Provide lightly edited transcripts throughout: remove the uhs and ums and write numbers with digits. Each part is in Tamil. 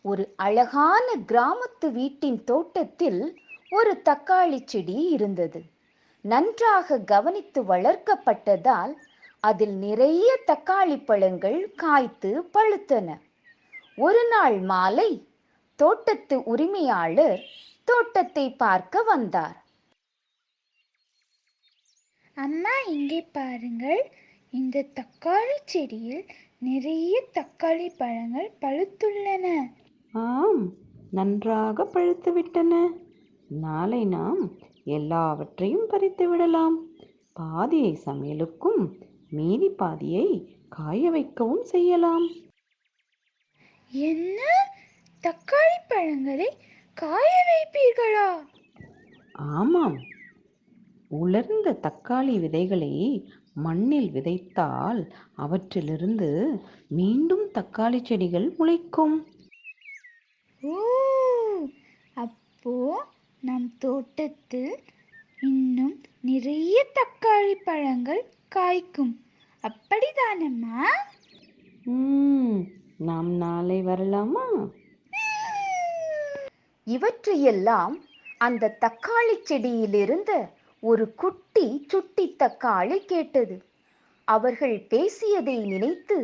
ஒரு அழகான கிராமத்து வீட்டின் தோட்டத்தில் ஒரு தக்காளி செடி இருந்தது. நன்றாக கவனித்து வளர்க்கப்பட்டதால் அதில் நிறைய தக்காளி பழங்கள் காய்த்து பழுத்தன. ஒரு நாள் மாலை தோட்டத்து உரிமையாளர் தோட்டத்தை பார்க்க வந்தார். அம்மா, இங்கே பாருங்கள். இந்த தக்காளி செடியில் நிறைய தக்காளி பழங்கள் பழுத்துள்ளன. ஆம், நன்றாக பழுத்துவிட்டன. நாளை நாம் எல்லாவற்றையும் பறித்து விடலாம். பாதியை சமையலுக்கும் மீதி பாதியை காய வைக்கவும் செய்யலாம். என்ன? தக்காளி பழங்களை காய வைப்பீர்களா? ஆமாம், உலர்ந்த தக்காளி விதைகளை மண்ணில் விதைத்தால் அவற்றிலிருந்து மீண்டும் தக்காளி செடிகள் முளைக்கும். ஓ, அப்போ நம் தோட்டத்தில் இன்னும் நிறைய தக்காளி பழங்கள் காய்க்கும். அப்படிதானம்மா? நாம் நாளை வரலாமா? இவற்றையெல்லாம் அந்த தக்காளி செடியிலிருந்த ஒரு குட்டி சுட்டி தக்காளி கேட்டது. அவர்கள் பேசியதை நினைத்து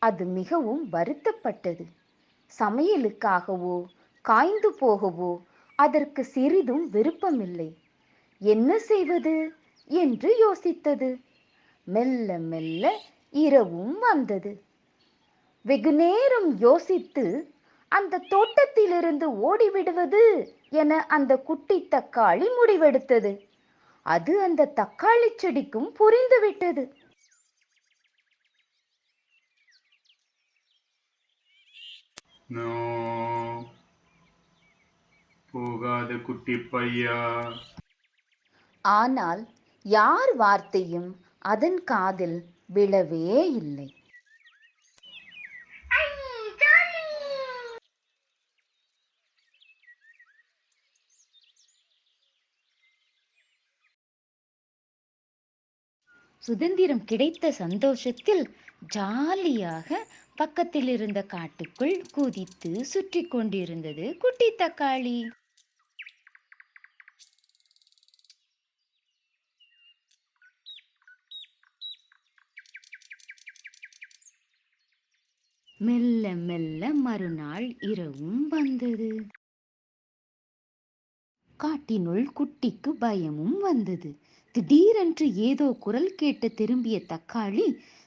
அது மிகவும் வருத்தப்பட்டது. சமையலுக்காகவோ காய்ந்து போகவோ அதற்கு சிறிதும் விருப்பமில்லை. என்ன செய்வது என்று யோசித்தது. மெல்ல மெல்ல இரவும் வந்தது. வெகு நேரம் யோசித்து அந்த தோட்டத்திலிருந்து ஓடிவிடுவது என அந்த குட்டி தக்காளி முடிவெடுத்தது. அது அந்த தக்காளி செடிக்கும் புரிந்துவிட்டது. போகாத குட்டி பையா. ஆனால் யார் வார்த்தையும் அதன் காதில் விழவே இல்லை. சுதந்திரம் கிடைத்த சந்தோஷத்தில் ஜாலியாக பக்கத்தில் இருந்த காட்டுக்குள் குதித்து சுற்றி கொண்டிருந்தது குட்டி தக்காளி. மெல்ல மெல்ல மறுநாள் இரவும் வந்தது. காட்டினுள் குட்டிக்கு பயமும் வந்தது. திடீரென்று ஏதோ குரல் கேட்டு திரும்பிய தக்காளி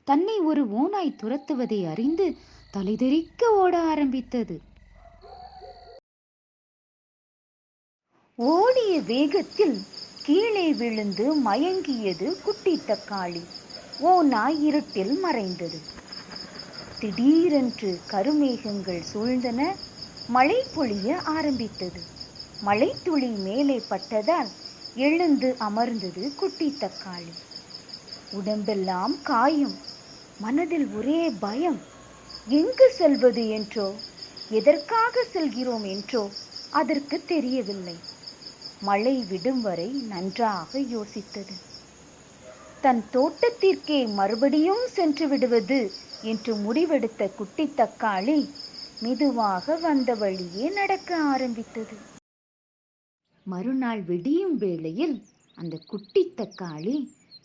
தன்னை ஒரு ஓநாய் துரத்துவதை அறிந்து தலைதெறிக்க ஓட ஆரம்பித்தது. ஓடிய வேகத்தில் கீழே விழுந்து மயங்கியது குட்டி தக்காளி. ஓநாய் இருட்டில் மறைந்தது. திடீரென்று கருமேகங்கள் சூழ்ந்தன. மழை பொழிய ஆரம்பித்தது. மழை துளி மேலே பட்டதால் எழுந்து அமர்ந்தது குட்டி தக்காளி. உடம்பெல்லாம் காயம், மனதில் ஒரே பயம். எங்கு செல்வது என்றோ எதற்காக செல்கிறோம் என்றோ அதற்கு தெரியவில்லை. மழை விடும் வரை நன்றாக யோசித்தது. தன் தோட்டத்திற்கே மறுபடியும் சென்று விடுவது என்று முடிவெடுத்த குட்டி தக்காளி மெதுவாக வந்த வழியே நடக்க ஆரம்பித்தது. மறுநாள் விடியும் வேளையில் அந்த குட்டி தக்காளி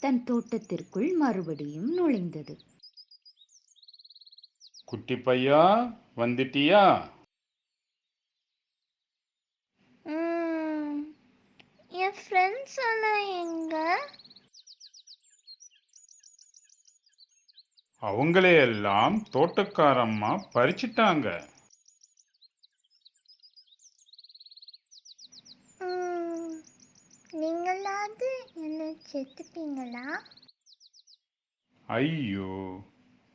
தன் தோட்டத்திற்குள் மறுபடியும் நுழைந்தது. குட்டி பையா, வந்துட்டியா? என் ஃப்ரெண்ட்ஸ் எல்லாம் எங்க? அவங்களையெல்லாம் தோட்டக்காரம்மா பறிச்சிட்டாங்க. நீங்களாவது என்ன செத்துப்பீங்களா? ஐயோ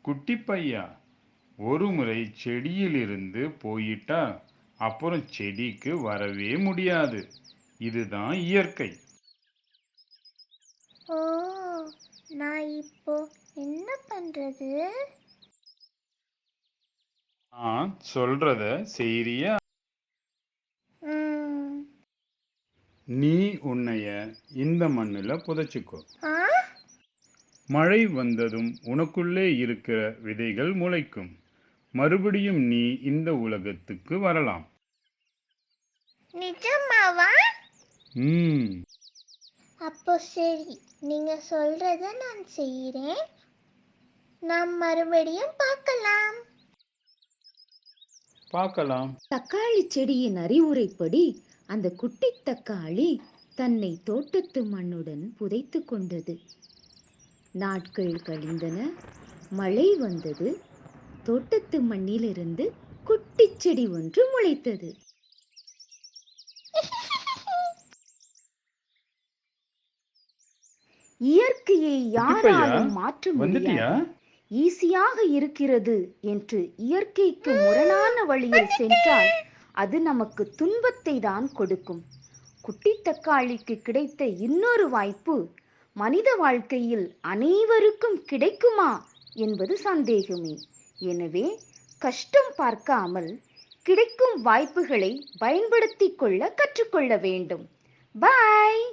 குட்டி பையா, ஒரு முறை செடியிலிருந்து போயிட்டா அப்புறம் செடிக்கு வரவே முடியாது. இதுதான் இயற்கை. ஓ, நான் இப்போ என்ன பண்றது? நான் சொல்றத செய்றியா? நீ உன்னைய இந்த மண்ணுல புதைச்சிக்கோ. மழை வந்ததும் உனக்குள்ளே இருக்கிற விதைகள் முளைக்கும். மறுபடியும் நீ இந்த உலகத்துக்கு வரலாம். நிஜமாவா? ம் அப்போ சரி, நீங்க சொல்றத நான் செய்கிறேன். நாம் மறுபடியும் பார்க்கலாம். பார்க்கலாம். தக்காளி செடியின் அறிவுரைப்படி அந்த குட்டி தக்காளி தன்னை தோட்டத்து மண்ணுடன் புதைத்து கொண்டது. நாட்கள் கழிந்தன, மழை வந்தது. தோட்டத்து மண்ணிலிருந்து குட்டிச் செடி ஒன்று முளைத்தது. இயற்கையை குட்டிப்பையா, யாராலும் மாற்ற வந்துட்டியா? முடியாது. ஈஸியாக இருக்கிறது என்று இயற்கைக்கு முரணான வழியில் சென்றால் அது நமக்கு துன்பத்தை தான் கொடுக்கும். குட்டி தக்காளிக்கு கிடைத்த இன்னொரு வாய்ப்பு மனித வாழ்க்கையில் அனைவருக்கும் கிடைக்குமா என்பது சந்தேகமே. எனவே கஷ்டம் பார்க்காமல் கிடைக்கும் வாய்ப்புகளை பயன்படுத்திக் கொள்ள கற்றுக்கொள்ள வேண்டும். பாய்.